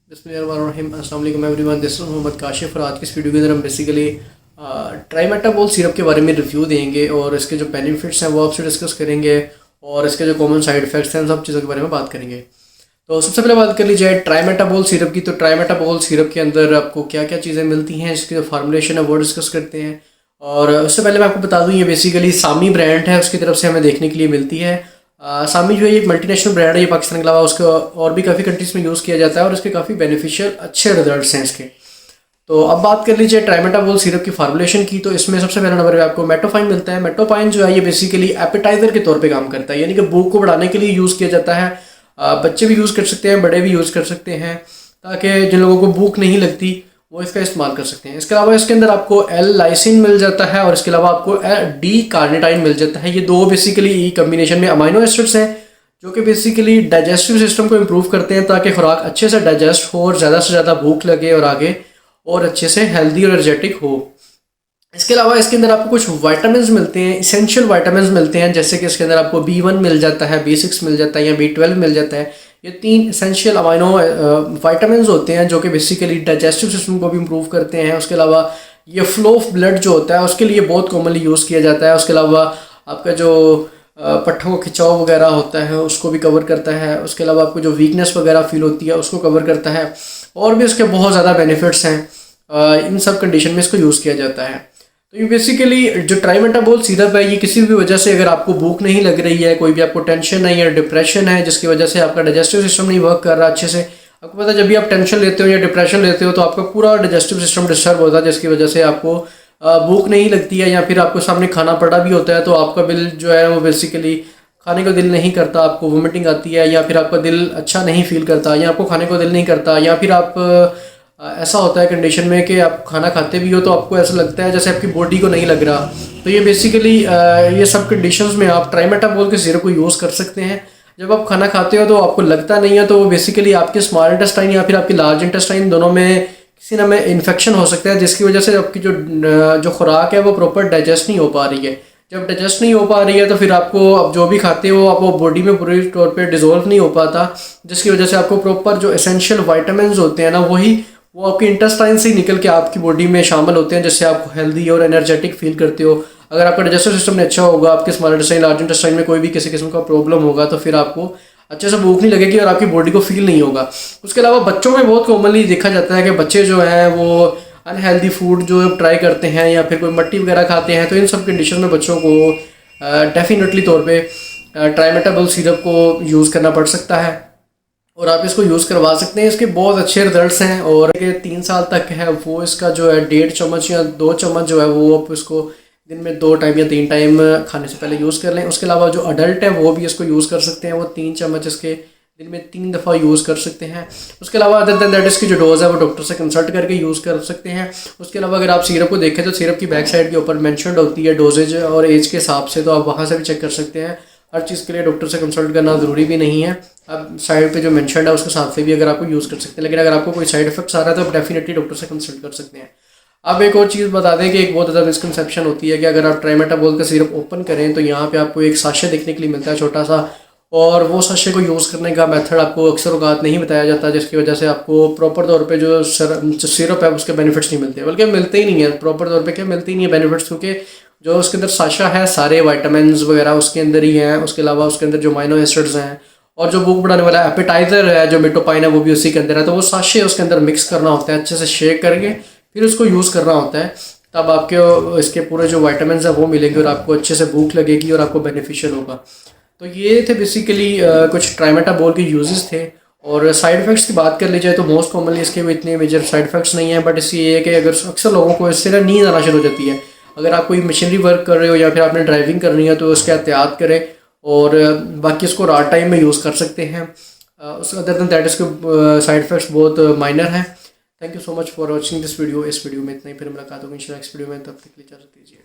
बिस्मिल्लाहिर्रहमानिर्रहीम। अस्सलाम वालेकुम everyone, this is Mohammad Kashif और आज की इस वीडियो के अंदर हम बेसिकली ट्राइमेटाबोल सिरप के बारे में रिव्यू देंगे और इसके जो बेनिफिट्स हैं वो आपसे डिस्कस करेंगे और इसके जो कॉमन साइड इफेक्ट्स हैं सब चीज़ों के बारे में बात करेंगे। तो सबसे पहले बात कर ली जाए ट्राइमेटाबोल सिरप की। तो ट्राइमेटाबोल सिरप के अंदर आपको क्या क्या चीज़ें मिलती हैं, इसकी जो फार्मूलेशन है वो डिस्कस करते हैं। और उससे पहले मैं आपको बता दूं, ये बेसिकली सामी ब्रांड है, उसकी तरफ से हमें देखने के लिए मिलती है। सामी जो है ये एक मल्टीनेशनल ब्रांड है, ये पाकिस्तान के अलावा उसको और भी काफ़ी कंट्रीज़ में यूज़ किया जाता है और इसके काफ़ी बेनिफिशियल अच्छे रिजल्ट्स हैं इसके। तो अब बात कर लीजिए ट्राइमेटाबोल सिरप की फार्मूलेशन की। तो इसमें सबसे पहला नंबर पे आपको मेटोफाइन मिलता है। मेटोफाइन जो है ये बेसिकली एपेटाइजर के तौर पे काम करता है, यानी कि भूख को बढ़ाने के लिए यूज़ किया जाता है। बच्चे भी यूज़ कर सकते हैं, बड़े भी यूज़ कर सकते हैं, ताकि जिन लोगों को भूख नहीं लगती वो इसका इस्तेमाल कर सकते हैं। इसके अलावा इसके अंदर आपको एल लाइसिन मिल जाता है और इसके अलावा आपको डी कार्निटाइन मिल जाता है। ये दो बेसिकली ई कम्बिनेशन में अमाइनो एसिड्स हैं जो कि बेसिकली डाइजेस्टिव सिस्टम को इम्प्रूव करते हैं ताकि खुराक अच्छे से डाइजेस्ट हो और ज़्यादा से ज़्यादा भूख लगे और आगे और अच्छे से हेल्दी और एनर्जेटिक हो। इसके अलावा इसके अंदर आपको कुछ वाइटामिन मिलते हैं, इसेंशियल वाइटामिन मिलते हैं, जैसे कि इसके अंदर आपको B1 मिल जाता है, B6 मिल जाता है या B12 मिल जाता है। ये 3 इसेंशियल अमाइनो वाइटामिन होते हैं जो कि बेसिकली डाइजेस्टिव सिस्टम को भी इम्प्रूव करते हैं। उसके अलावा ये फ्लो ऑफ ब्लड जो होता है उसके लिए बहुत कॉमनली यूज़ किया जाता है। उसके अलावा आपका जो पट्ठों का खिंचाव वगैरह होता है उसको भी कवर करता है। उसके अलावा आपको जो वीकनेस वगैरह फील होती है उसको कवर करता है और भी इसके बहुत ज़्यादा बेनिफिट्स हैं। इन सब कंडीशन में इसको यूज़ किया जाता है। तो ये बेसिकली जो ट्राइमेटाबोल सिरप है, ये किसी भी वजह से अगर आपको भूख नहीं लग रही है, कोई भी आपको टेंशन है या डिप्रेशन है जिसकी वजह से आपका डाइजेस्टिव सिस्टम नहीं वर्क कर रहा अच्छे से। आपको पता है जब भी आप टेंशन लेते हो या डिप्रेशन लेते हो तो आपका पूरा डाइजेस्टिव सिस्टम डिस्टर्ब होता है, जिसकी वजह से आपको भूख नहीं लगती है या फिर आपको सामने खाना पड़ा भी होता है तो आपका बिल जो है वो बेसिकली खाने को दिल नहीं करता, आपको वोमिटिंग आती है या फिर आपका दिल अच्छा नहीं फील करता या आपको खाने को दिल नहीं करता या फिर आप ऐसा होता है कंडीशन में कि आप खाना खाते भी हो तो आपको ऐसा लगता है जैसे आपकी बॉडी को नहीं लग रहा। तो ये बेसिकली ये सब कंडीशंस में आप ट्राइमेटाबोल के सिरप को यूज़ कर सकते हैं। जब आप खाना खाते हो तो आपको लगता नहीं है तो वो बेसिकली आपके स्मॉल इंटेस्टाइन या फिर आपकी लार्ज इंटेस्टाइन दोनों में किसी ना में इन्फेक्शन हो सकता है, जिसकी वजह से आपकी जो खुराक है वो प्रॉपर डाइजेस्ट नहीं हो पा रही है। जब डाइजेस्ट नहीं हो पा रही है तो फिर आपको अब जो भी खाते हो आप वो बॉडी में पूरी तौर पे डिज़ोल्व नहीं हो पाता, जिसकी वजह से आपको प्रॉपर जो एसेंशियल वाइटामिन होते हैं ना वो आपके इंटेस्टाइन से ही निकल के आपकी बॉडी में शामिल होते हैं, जिससे आप हेल्दी और एनर्जेटिक फील करते हो। अगर आपका डाइजेस्टिव सिस्टम नहीं अच्छा होगा, आपके स्मॉल इंटेस्टाइन लार्ज इंटेस्टाइन में कोई भी किसी किस्म का प्रॉब्लम होगा तो फिर आपको अच्छे से भूख नहीं लगेगी और आपकी बॉडी को फील नहीं होगा। उसके अलावा बच्चों में बहुत कॉमनली देखा जाता है कि बच्चे जो हैं वो अनहेल्दी फूड जो ट्राई करते हैं या फिर कोई मट्टी वगैरह खाते हैं, तो इन सब कंडीशन में बच्चों को डेफिनेटली तौर पे ट्राइमेटाबोल सिरप को यूज़ करना पड़ सकता है और आप इसको यूज़ करवा सकते हैं। इसके बहुत अच्छे रिजल्ट्स हैं और ये 3 साल तक है वो इसका जो है 1.5 चम्मच या 2 चम्मच जो है वो आप इसको दिन में 2 टाइम या 3 टाइम खाने से पहले यूज़ कर लें। उसके अलावा जो अडल्ट है वो भी इसको यूज़ कर सकते हैं, वो 3 चम्मच इसके दिन में 3 दफ़ा यूज़ कर सकते हैं। उसके अलावा अदर दैन दैट इसकी जो डोज़ है वो डॉक्टर से कंसल्ट करके यूज़ कर सकते हैं। उसके अलावा अगर आप सिरप को देखें तो सिरप की बैक साइड के ऊपर मैंशनड होती है डोजेज और एज के हिसाब से, तो आप वहाँ से भी चेक कर सकते हैं। हर चीज़ के लिए डॉक्टर से कंसल्ट करना ज़रूरी भी नहीं है। आप साइड पे जो मेंशन्ड है उसके हिसाब से भी अगर आपको यूज़ कर सकते हैं, लेकिन अगर आपको कोई साइड इफेक्ट्स आ रहा है तो आप डेफिनेटली डॉक्टर से कंसल्ट कर सकते हैं। अब एक और चीज़ बता दें कि एक बहुत ज़्यादा मिसकंसेप्शन होती है कि अगर आप ट्राइमेटाबोल का सिरप ओपन करें तो यहाँ पे आपको एक साशे देखने के लिए मिलता है छोटा सा, और वो साशे को यूज़ करने का मेथड आपको अक्सर औकात नहीं बताया जाता, जिसकी वजह से आपको प्रॉपर तौर पे जो सिरप है उसके बेनिफिट्स नहीं मिलते, बल्कि मिलते ही नहीं है प्रॉपर तौर पे। क्या मिलते ही नहीं है बेनिफिट्स, क्योंकि जो उसके अंदर साशा है सारे वाइटामिन वगैरह उसके अंदर ही हैं। उसके अलावा उसके अंदर जो अमाइनो एसिड्स हैं और जो भूख बढ़ाने वाला एपेटाइजर है जो मेटोपाइन है वो भी उसी के अंदर है। तो वो साशे उसके अंदर मिक्स करना होता है, अच्छे से शेक करके फिर उसको यूज़ करना होता है, तब आपके इसके पूरे जो वाइटामिन है वो मिलेंगे और आपको अच्छे से भूख लगेगी और आपको बेनिफिशियल होगा। तो ये थे बेसिकली कुछ ट्राइमेटाबोल के यूजेस थे। और साइड इफ़ेक्ट्स की बात कर ली जाए तो मोस्ट कॉमनली इसके भी इतने मेजर साइड इफ़ेक्ट्स नहीं हैं, बट इससे ये है कि अगर अक्सर लोगों को इससे ना नींद आना शुरू हो जाती है। अगर आप कोई मशीनरी वर्क कर रहे हो या फिर आपने ड्राइविंग करनी है तो उसका एहतियात करें और बाकी इसको रात टाइम में यूज़ कर सकते हैं। उस अदर दैन दैट इसके साइड इफ़ेक्ट्स बहुत माइनर हैं। Thank you so much for watching this video. इस वीडियो में इतना ही, फिर मुलाकात होगी इंशाल्लाह नेक्स्ट वीडियो में, तब तक के लिए इजाज़त दीजिए।